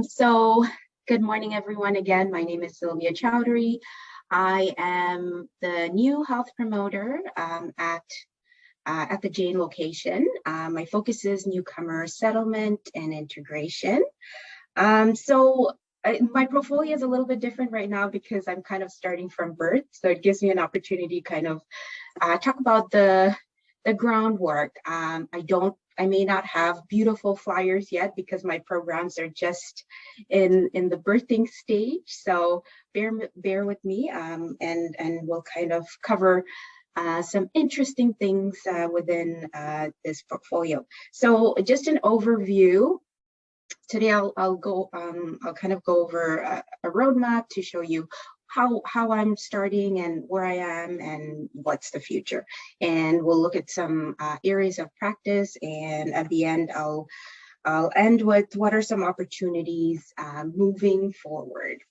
So good morning, everyone. Again, my name is Silvea Chowdhury. I am the new health promoter at the Jane location. My focus is newcomer settlement and integration. My portfolio is a little bit different right now because I'm kind of starting from birth. So it gives me an opportunity to kind of talk about the groundwork. I may not have beautiful flyers yet because my programs are just in the birthing stage. So bear with me, and we'll kind of cover some interesting things within this portfolio. So just an overview. Today I'll kind of go over a roadmap to show you how I'm starting and where I am and what's the future. And we'll look at some areas of practice, and at the end I'll end with what are some opportunities moving forward.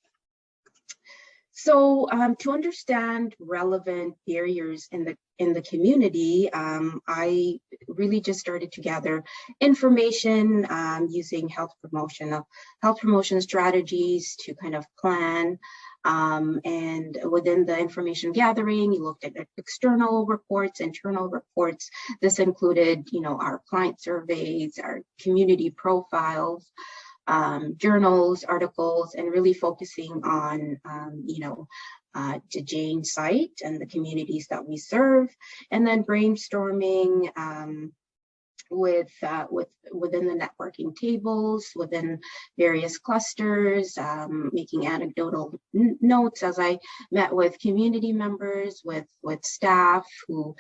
So to understand relevant barriers in the community, I really just started to gather information using health promotion strategies to kind of plan. And within the information gathering, you looked at external reports, internal reports. This included, our client surveys, our community profiles, journals, articles, and really focusing on, the Jane site and the communities that we serve, and then brainstorming within the networking tables, within various clusters, making anecdotal notes as I met with community members, with staff who,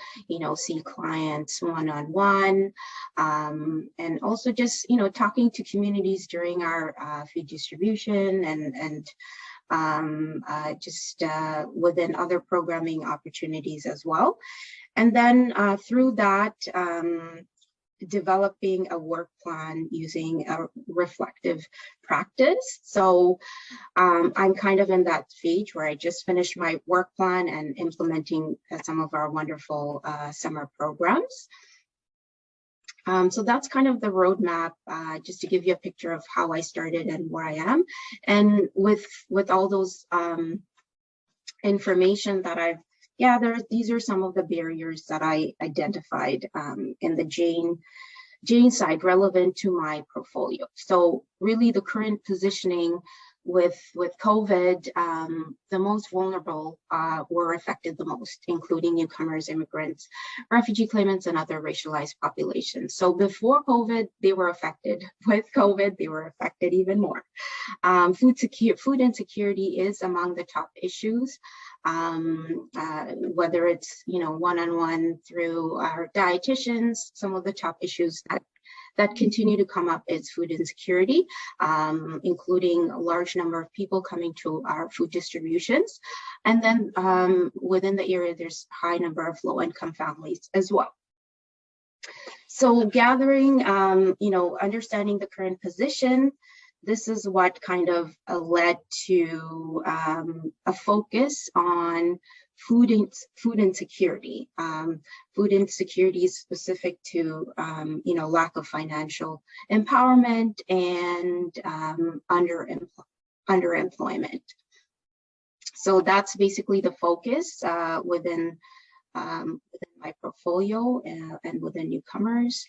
see clients one-on-one, and also just, talking to communities during our food distribution and just within other programming opportunities as well. And then through that, developing a work plan using a reflective practice. So I'm kind of in that stage where I just finished my work plan and implementing some of our wonderful summer programs. So that's kind of the roadmap, just to give you a picture of how I started and where I am. And with all those information that I've gathered, these are some of the barriers that I identified in the Jane side relevant to my portfolio. So really the current positioning with COVID, the most vulnerable were affected the most, including newcomers, immigrants, refugee claimants, and other racialized populations. So before COVID, they were affected. With COVID, they were affected even more. Food insecurity is among the top issues, whether it's, one-on-one through our dietitians. Some of the top issues that continue to come up is food insecurity, including a large number of people coming to our food distributions. And then within the area, there's a high number of low-income families as well. So gathering, understanding the current position, this is what kind of led to a focus on food insecurity. Food insecurity is specific to, lack of financial empowerment and underemployment. So that's basically the focus within my portfolio and within newcomers.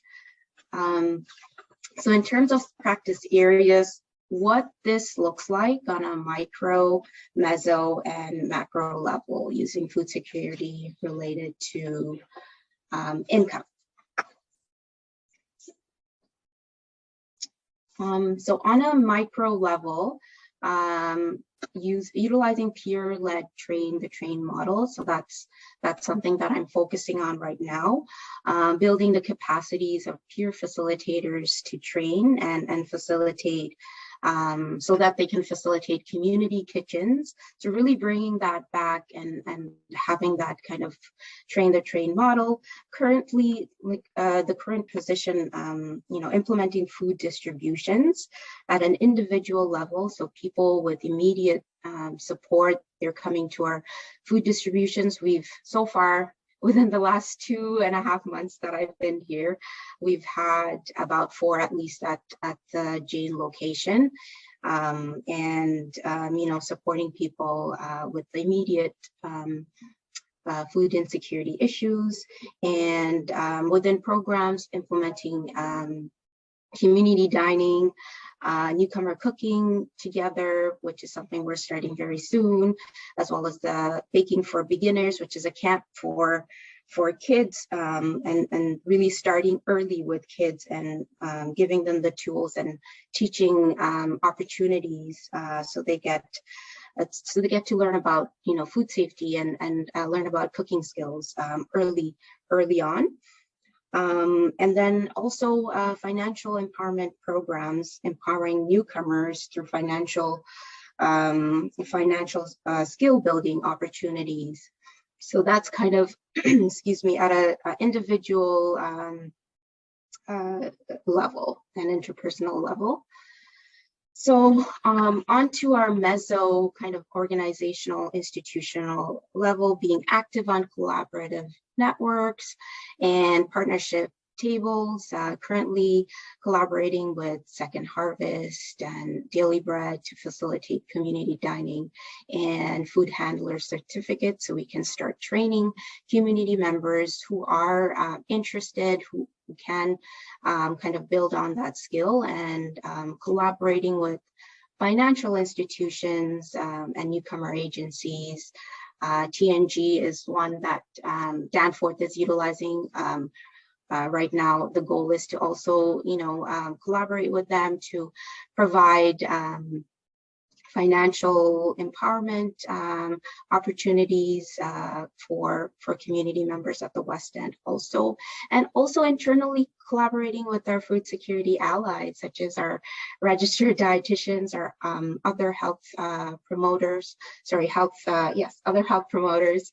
So in terms of practice areas, what this looks like on a micro, meso, and macro level using food security related to income. So on a micro level, utilizing peer-led train model. So that's something that I'm focusing on right now, building the capacities of peer facilitators to train and facilitate so that they can facilitate community kitchens. So really bringing that back and having that kind of train model. Currently, the current position, implementing food distributions at an individual level. So people with immediate support, they're coming to our food distributions. We've so far within the last 2.5 months that I've been here. We've had about 4 at least at the Jane location. Supporting people with immediate food insecurity issues, and within programs implementing community dining, newcomer cooking together, which is something we're starting very soon, as well as the Baking for Beginners, which is a camp for kids, and really starting early with kids and giving them the tools and teaching opportunities so they get to learn about food safety and learn about cooking skills early on. And then also financial empowerment programs, empowering newcomers through financial skill building opportunities. So that's kind of, excuse me, at an individual level and interpersonal level. So onto our meso kind of organizational, institutional level, being active on collaborative networks and partnership tables, currently collaborating with Second Harvest and Daily Bread to facilitate community dining and food handler certificates, so we can start training community members who are interested, who can kind of build on that skill, and collaborating with financial institutions and newcomer agencies. TNG is one that Danforth is utilizing right now. The goal is to also, collaborate with them to provide financial empowerment opportunities for community members at the West End also, and also internally collaborating with our food security allies, such as our registered dietitians, our other health promoters, other health promoters,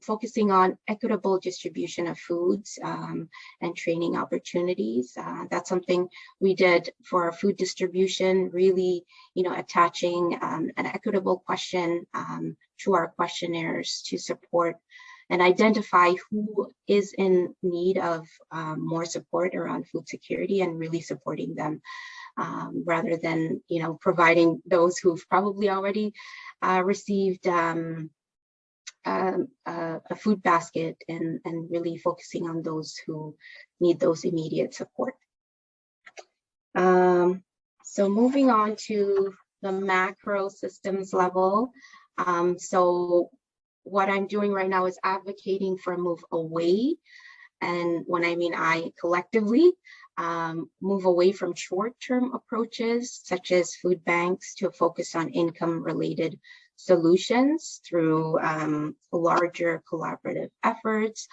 focusing on equitable distribution of foods and training opportunities. That's something we did for our food distribution, really, attaching an equitable question to our questionnaires to support and identify who is in need of more support around food security, and really supporting them rather than, providing those who've probably already received a food basket, and really focusing on those who need those immediate support. So moving on to the macro systems level. So what I'm doing right now is advocating for a move away. And when I mean I, collectively, move away from short-term approaches such as food banks to focus on income-related solutions through larger collaborative efforts.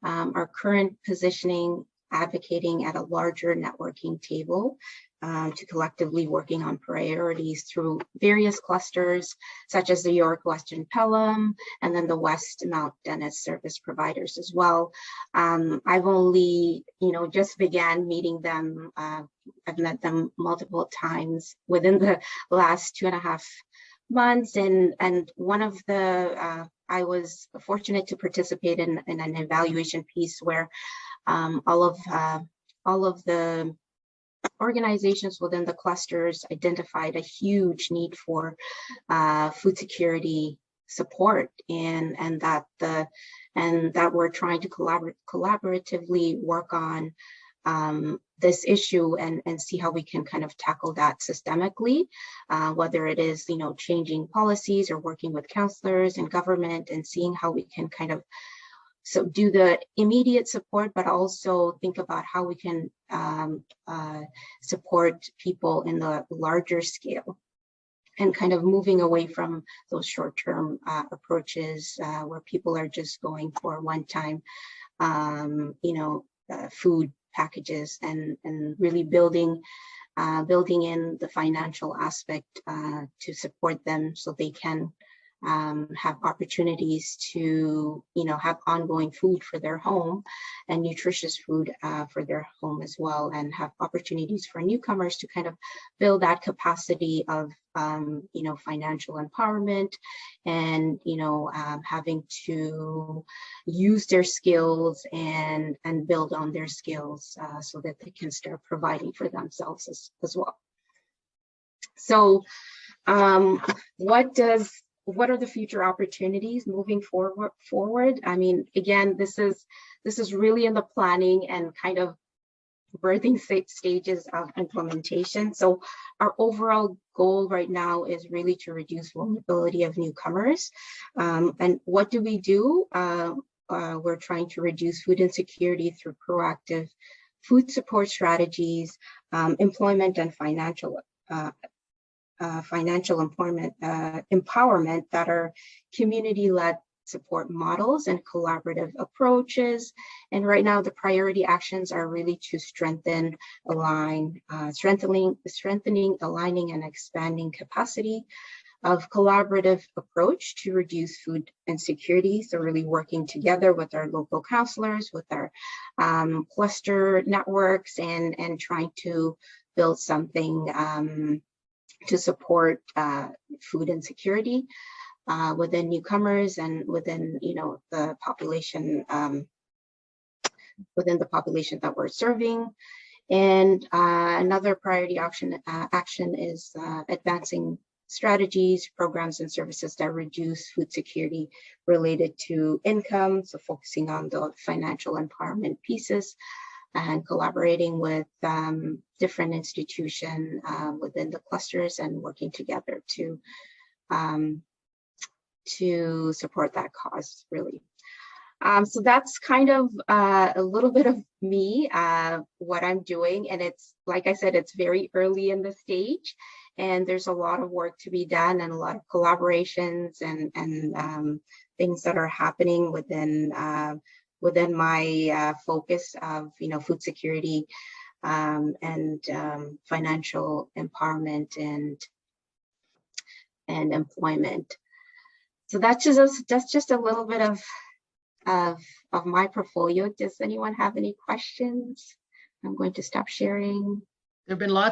Our current positioning advocating at a larger networking table to collectively working on priorities through various clusters, such as the York Western Pelham, and then the West Mount Dennis service providers as well. I've only, just began meeting them. I've met them multiple times within the last 2.5 months, and one of the, I was fortunate to participate in an evaluation piece where all of the organizations within the clusters identified a huge need for food security support, and that we're trying to collaboratively work on this issue and see how we can kind of tackle that systemically, whether it is, changing policies or working with counselors and government, and seeing how we can kind of do the immediate support, but also think about how we can support people in the larger scale, and kind of moving away from those short-term approaches where people are just going for one-time, food packages, and really building in the financial aspect to support them so they can have opportunities to, have ongoing food for their home and nutritious food for their home as well, and have opportunities for newcomers to kind of build that capacity of, financial empowerment and, having to use their skills and build on their skills so that they can start providing for themselves as well. So what are the future opportunities moving forward? I mean, again, this is really in the planning and kind of birthing stages of implementation. So our overall goal right now is really to reduce vulnerability of newcomers. And what do we do? We're trying to reduce food insecurity through proactive food support strategies, employment and financial empowerment that are community-led support models and collaborative approaches. And right now, the priority actions are really to strengthening, aligning, and expanding capacity of collaborative approach to reduce food insecurity. So really working together with our local counselors, with our cluster networks, and trying to build something to support food insecurity within newcomers and within, the population, that we're serving. And another priority action is advancing strategies, programs, and services that reduce food security related to income. So focusing on the financial empowerment pieces, and collaborating with different institutions within the clusters and working together to support that cause, really. So that's kind of a little bit of me, what I'm doing. And it's, like I said, it's very early in the stage, and there's a lot of work to be done and a lot of collaborations and things that are happening within my focus of, food security and financial empowerment and employment. So that's just a little bit of my portfolio. Does anyone have any questions? I'm going to stop sharing. There have been lots